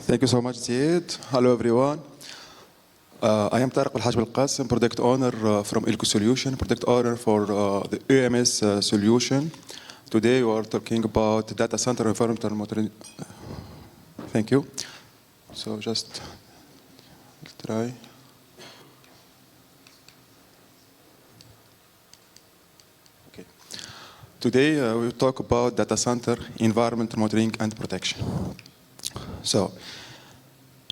Thank you so much, Ziad. Hello, everyone. I am Tarek Ben Haj Belkacem, product owner from Ilco Solution, product owner for the EMS solution. Today, we are talking about data center environmental monitoring. Thank you. So just try. Okay. Today, we will talk about data center environmental monitoring and protection. So,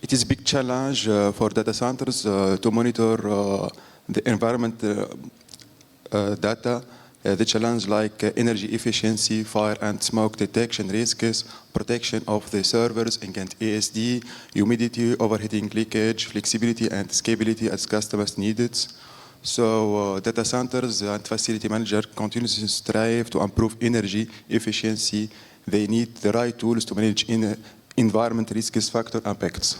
it is a big challenge for data centers to monitor the environment data. The challenge like energy efficiency, fire and smoke detection risks, protection of the servers against ASD, humidity, overheating leakage, flexibility and scalability as customers need it. So data centers and facility manager continuously strive to improve energy efficiency. They need the right tools to manage environment risks factor impacts,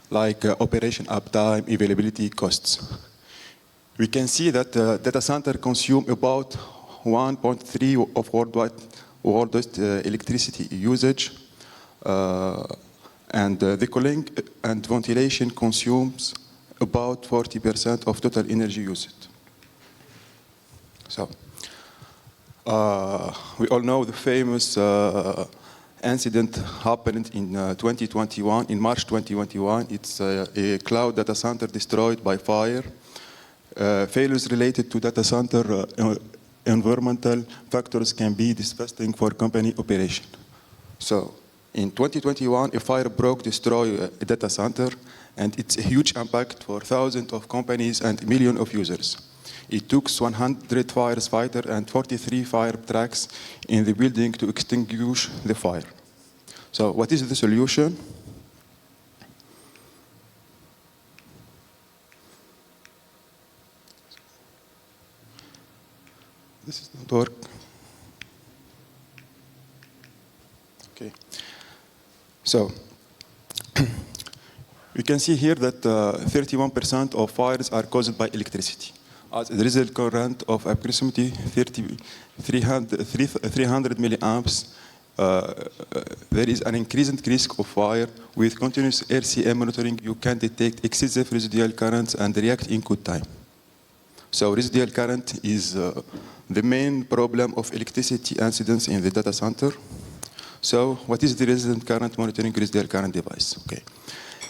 like operation uptime, availability, costs. We can see that data center consume about 1.3 of worldwide electricity usage, and the cooling and ventilation consumes about 40% of total energy usage. So, we all know the famous incident happened in 2021, in March 2021. It's a cloud data center destroyed by fire. Failures related to data center environmental factors can be devastating for company operation. So, in 2021, a fire destroyed a data center, and it's a huge impact for thousands of companies and millions of users. It took 100 firefighters and 43 fire trucks in the building to extinguish the fire. So what is the solution? This is not work. Okay. So we can see here that 31% of fires are caused by electricity. As a result current of approximately 300 milliamps, there is an increased risk of fire. With continuous RCM monitoring, you can detect excessive residual currents and react in good time. So residual current is the main problem of electricity incidents in the data center. So what is the resident current monitoring residual current device? Okay.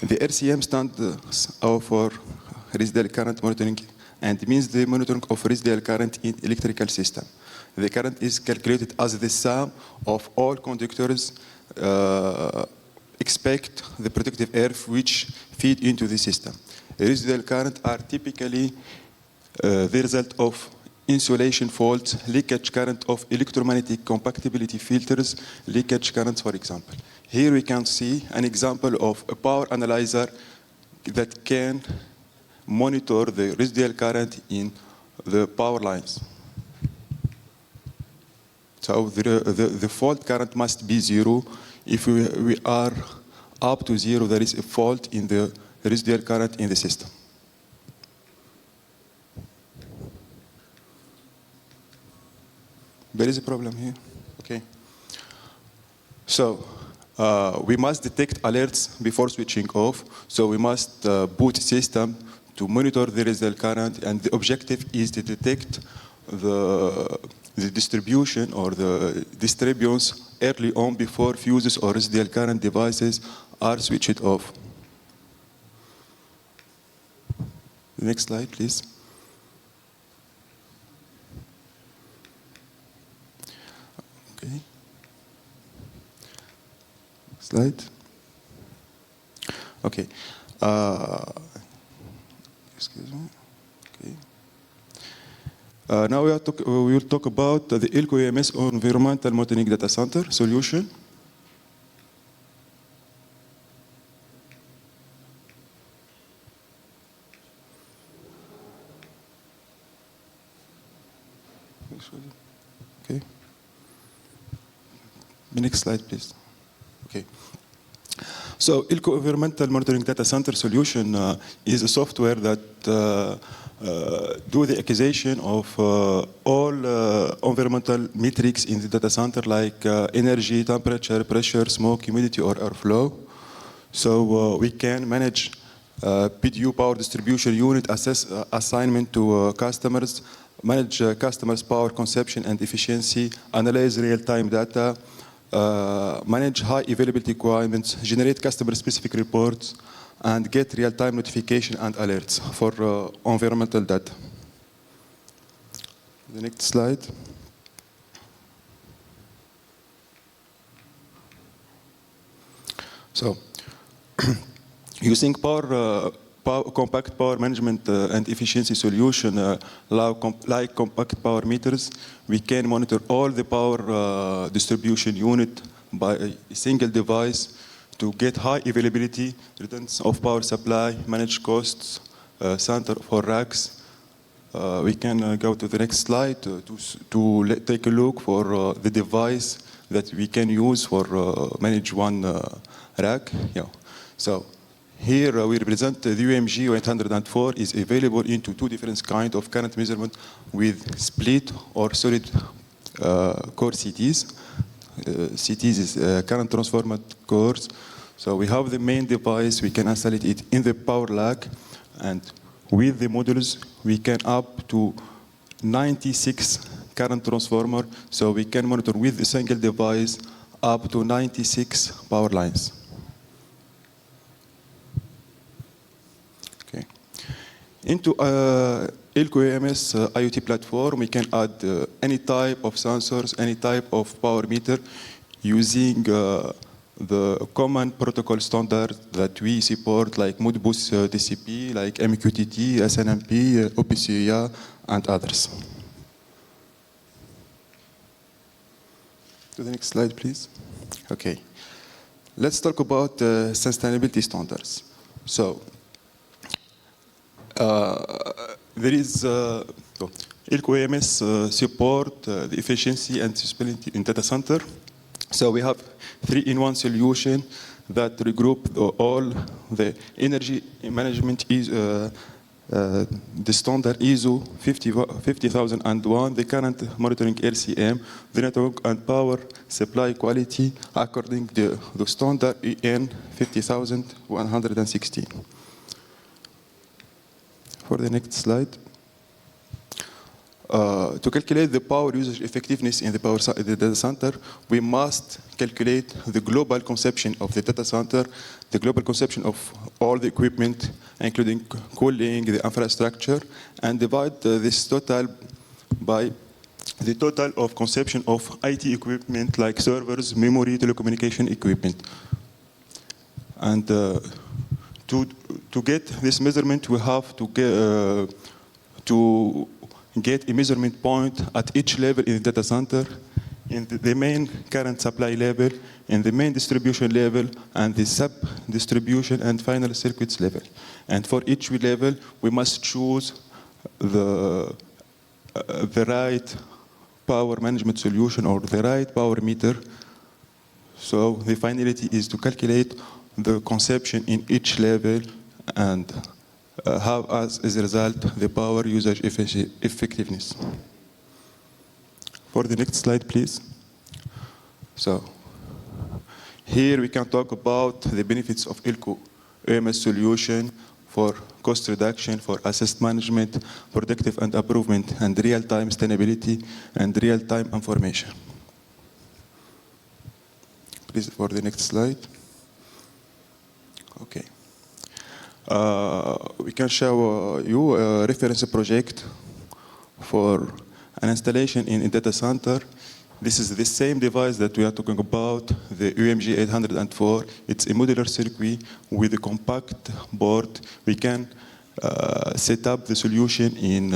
The RCM stands for residual current monitoring and means the monitoring of residual current in electrical system. The current is calculated as the sum of all conductors except the protective air which feed into the system. Residual current are typically the result of insulation faults, leakage current of electromagnetic compatibility filters, leakage currents, for example. Here we can see an example of a power analyzer that can monitor the residual current in the power lines. So the fault current must be zero. If we are up to zero, there is a fault in the residual current in the system. There is a problem here. Okay. So we must detect alerts before switching off. So we must boot system to monitor the residual current, and the objective is to detect the distribution or the disturbance early on before fuses or residual current devices are switched off. The next slide, please. Okay. Slide. Okay. Excuse me. Okay. Now we will talk about the Ilco EMS or environmental monitoring data center solution. Okay. The next slide, please. Okay. So Ilco environmental monitoring data center solution is a software that do the acquisition of all environmental metrics in the data center, like energy, temperature, pressure, smoke, humidity, or airflow. So we can manage PDU power distribution unit assignment to customers, manage customers' power consumption and efficiency, analyze real-time data, manage high availability requirements, generate customer-specific reports, and get real-time notification and alerts for environmental data. The next slide. So, using compact power management and efficiency solution like compact power meters, we can monitor all the power distribution unit by a single device to get high availability, redundancy of power supply, manage costs, center for racks. We can go to the next slide to take a look for the device that we can use for manage one rack. Yeah. So here we represent the UMG 804 is available into two different kinds of current measurement with split or solid core CTs. CTs is current transformer cores. So we have the main device, we can install it in the power rack, and with the modules we can up to 96 current transformer, so we can monitor with a single device up to 96 power lines. Okay. Into Elco AMS IoT platform, we can add any type of sensors, any type of power meter using the common protocol standard that we support, like Modbus TCP, like MQTT, SNMP, OPCUA, and others. To the next slide, please. Okay. Let's talk about sustainability standards. So, there is Elco AMS support the efficiency and sustainability in data center. So we have 3-in-1 solution that regroup all the energy management is the standard ISO 50001, the current monitoring LCM, the network and power supply quality according to the standard EN 50116. For the next slide. To calculate the power usage effectiveness in the data center, we must calculate the global consumption of the data center, the global consumption of all the equipment, including cooling, the infrastructure, and divide this total by the total of consumption of IT equipment like servers, memory, telecommunication equipment. And to get this measurement, we have to get a measurement point at each level in the data center, in the main current supply level, in the main distribution level, and the sub-distribution and final circuits level. And for each level, we must choose the right power management solution or the right power meter. So the finality is to calculate the consumption in each level and have as a result the power usage effectiveness. For the next slide, please. So here we can talk about the benefits of Elco AMS solution for cost reduction, for asset management, predictive and improvement, and real-time sustainability and real-time information. Please, for the next slide. Okay. We can show you a reference project for an installation in a data center. This is the same device that we are talking about, the UMG 804. It's a modular circuit with a compact board. We can set up the solution in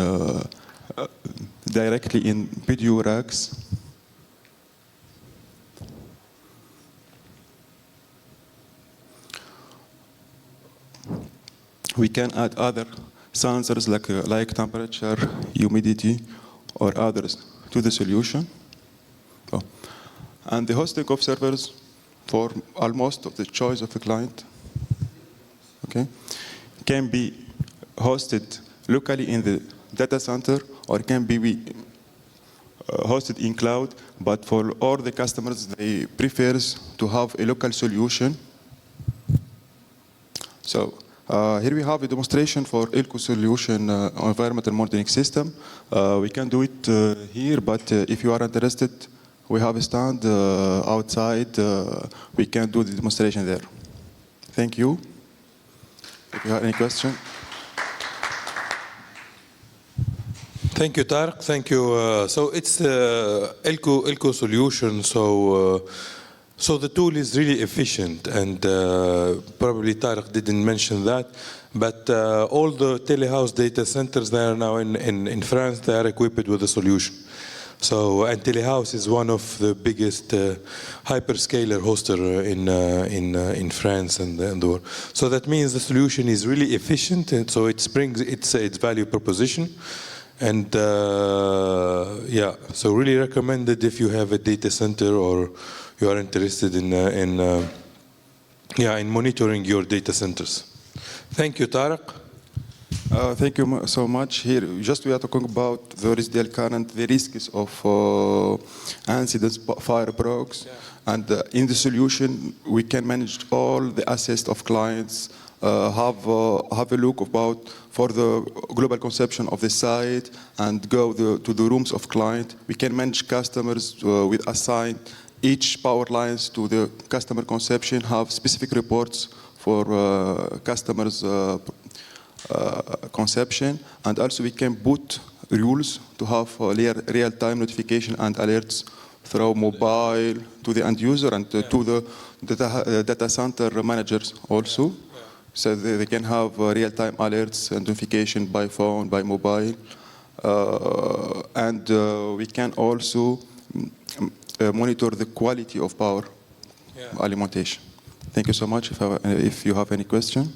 directly in PDU racks. We can add other sensors like temperature, humidity, or others to the solution. Oh. And the hosting of servers for almost of the choice of the client, okay, can be hosted locally in the data center or can be hosted in cloud, but for all the customers, they prefer to have a local solution. So here we have a demonstration for Elco solution environmental monitoring system. We can do it here, but if you are interested, we have a stand outside. We can do the demonstration there. Thank you. If you have any question. Thank you, Tarek. Thank you. So it's Elco solution. So the tool is really efficient, and probably Tarek didn't mention that, but all the telehouse data centers that are now in France, they are equipped with a solution. So, and telehouse is one of the biggest hyperscaler hoster in France and the world. So that means the solution is really efficient, and so it brings its value proposition. And yeah, so really recommended if you have a data center or you are interested in monitoring your data centers. Thank you, Tarek. Thank you so much. Here, just we are talking about the residual current, the risks of incidents, fire breaks, and in the solution we can manage all the assets of clients. Have a look about for the global conception of the site and go to the rooms of client. We can manage customers with assign each power lines to the customer conception, have specific reports for customers conception, and also we can put rules to have real-time notification and alerts through mobile to the end user and to the data center managers also. So they can have real-time alerts and notification by phone, by mobile. And we can also monitor the quality of power alimentation. Thank you so much. If you have any question.